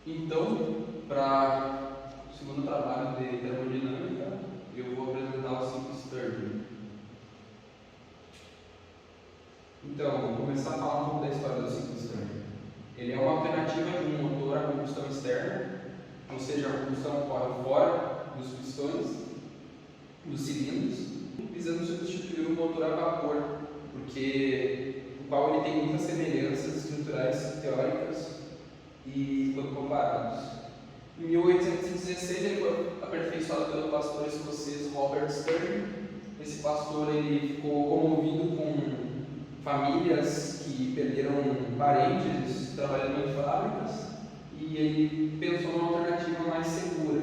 Então, para o segundo trabalho de termodinâmica, eu vou apresentar o ciclo Stirling. Então, vou começar a falar um pouco da história do ciclo Stirling. Ele é uma alternativa de um motor a combustão externa, ou seja, a combustão ocorre fora dos pistões, dos cilindros, visando substituir o motor a vapor, o qual ele tem muitas semelhanças estruturais teóricas e foram comparados. Em 1816 ele foi aperfeiçoado pelo pastor escocês Robert Stirling. Esse pastor ele ficou comovido com famílias que perderam parentes trabalhando em fábricas e ele pensou numa alternativa mais segura.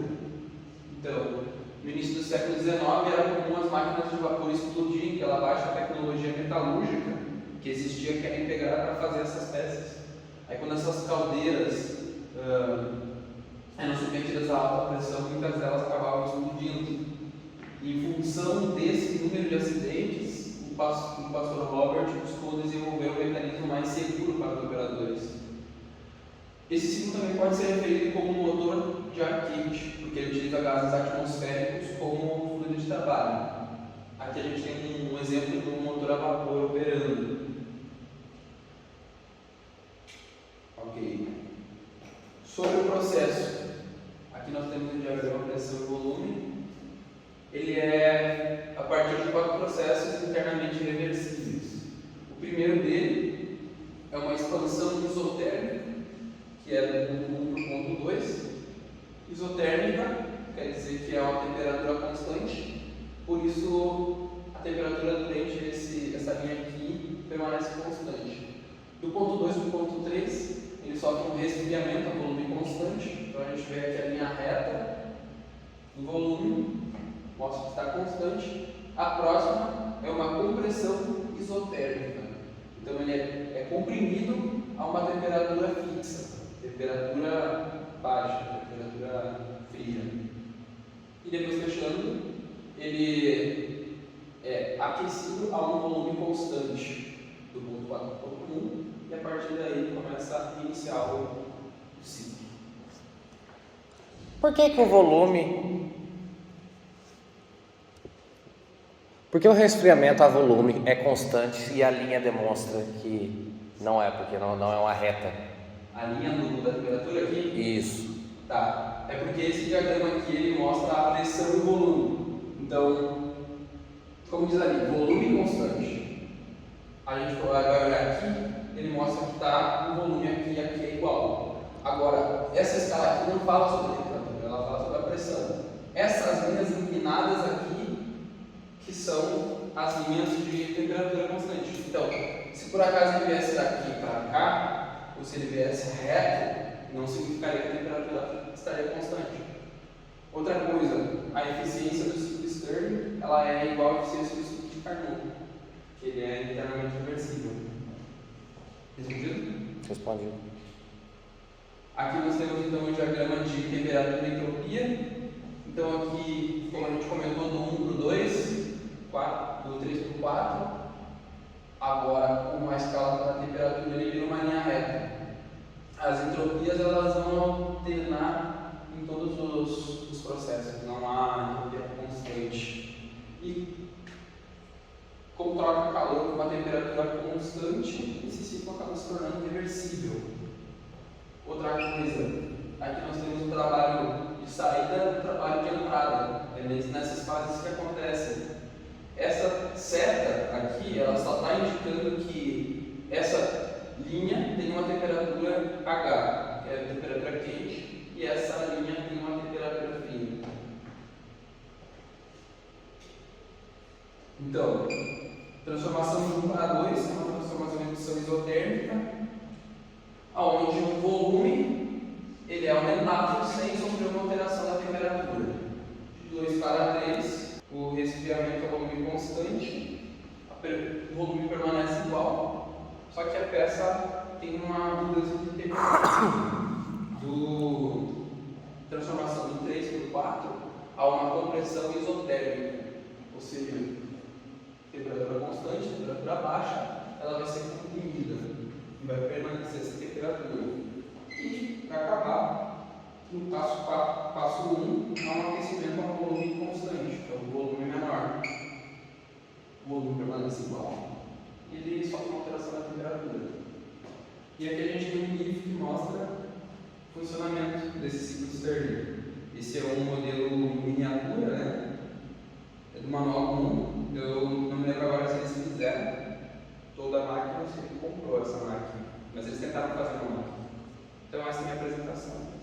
Então, no início do século XIX era comum as máquinas de vapor explodirem pela baixa tecnologia metalúrgica que existia, que era empregada para fazer essas peças. Aí quando essas caldeiras eram submetidas a alta pressão, muitas delas acabavam explodindo. E em função desse número de acidentes, o pastor Robert buscou desenvolver um mecanismo mais seguro para os operadores. Esse ciclo também pode ser referido como um motor de ar quente, porque ele utiliza gases atmosféricos como fluido de trabalho. Aqui a gente tem um exemplo de um motor a vapor operando. Ok. Sobre o processo, aqui nós temos o diagrama pressão e volume. Ele é a partir de 4 processos internamente reversíveis. O primeiro dele é uma expansão isotérmica, que é do ponto 1 para o ponto 2. Isotérmica quer dizer que é uma temperatura constante, por isso a temperatura durante essa linha aqui permanece constante. Do ponto 2 para o ponto 3, ele sofre um resfriamento a volume constante. Então a gente vê aqui a linha reta do volume, mostra que está constante. A próxima é uma compressão isotérmica. Então ele é comprimido a uma temperatura fixa, temperatura baixa, temperatura fria. E depois fechando, ele é aquecido a um volume constante do ponto 4 para o ponto 1, e a partir daí começa a iniciar o ciclo. Por que o volume... Por que o resfriamento a volume é constante e a linha demonstra que não é, porque não é uma reta? A linha da temperatura aqui? Isso. Tá. É porque esse diagrama aqui ele mostra a pressão e o volume. Então, como diz ali, volume constante. A gente vai olhar aqui, ele mostra que está o volume aqui e aqui é igual. Agora, essa escala aqui não fala sobre a temperatura, ela fala sobre a pressão. Essas linhas inclinadas aqui, que são as linhas de temperatura constante. Então, se por acaso ele viesse daqui para cá, ou se ele viesse reto, não significaria que a temperatura estaria constante. Outra coisa, a eficiência do ciclo Stirling ela é igual à eficiência do ciclo de Carnot, que ele é internamente reversível. Respondido? Respondido. Aqui nós temos então o diagrama de temperatura e entropia. Então aqui, como a gente comentou, do 1 para o 2, do 3 para o 4, agora com uma escala da temperatura ele vira uma linha reta. As entropias elas vão alternar em todos os processos, não há entropia constante. E como troca calor com uma temperatura constante, esse ciclo acaba se tornando reversível. Outra coisa, aqui nós temos o trabalho de saída e o trabalho de entrada. É nessas fases que acontecem. Essa seta aqui, ela só está indicando que essa linha tem uma temperatura H, que é a temperatura quente, e essa linha tem uma temperatura fria. Então, transformação de 1 para 2 é uma transformação de redução isotérmica, onde o volume ele é aumentado sem sofrer uma alteração da temperatura. De 2 para 3, o resfriamento é um volume constante, o volume permanece igual, só que a peça tem uma mudança de temperatura. Do transformação do 3 para o 4 a uma compressão isotérmica, ou seja, temperatura constante, temperatura baixa, ela vai ser comprimida e vai permanecer essa temperatura. E, para acabar, No passo 1, há um aquecimento a um volume constante, então o volume menor. O volume permanece igual e ele sofre uma alteração da temperatura. E aqui a gente tem um GIF que mostra o funcionamento desse ciclo de Stirling. Esse é um modelo miniatura, né? É do manual comum. Eu não me lembro agora se eles fizeram toda a máquina ou se ele comprou essa máquina. Mas eles tentaram fazer uma máquina. Então essa é a minha apresentação.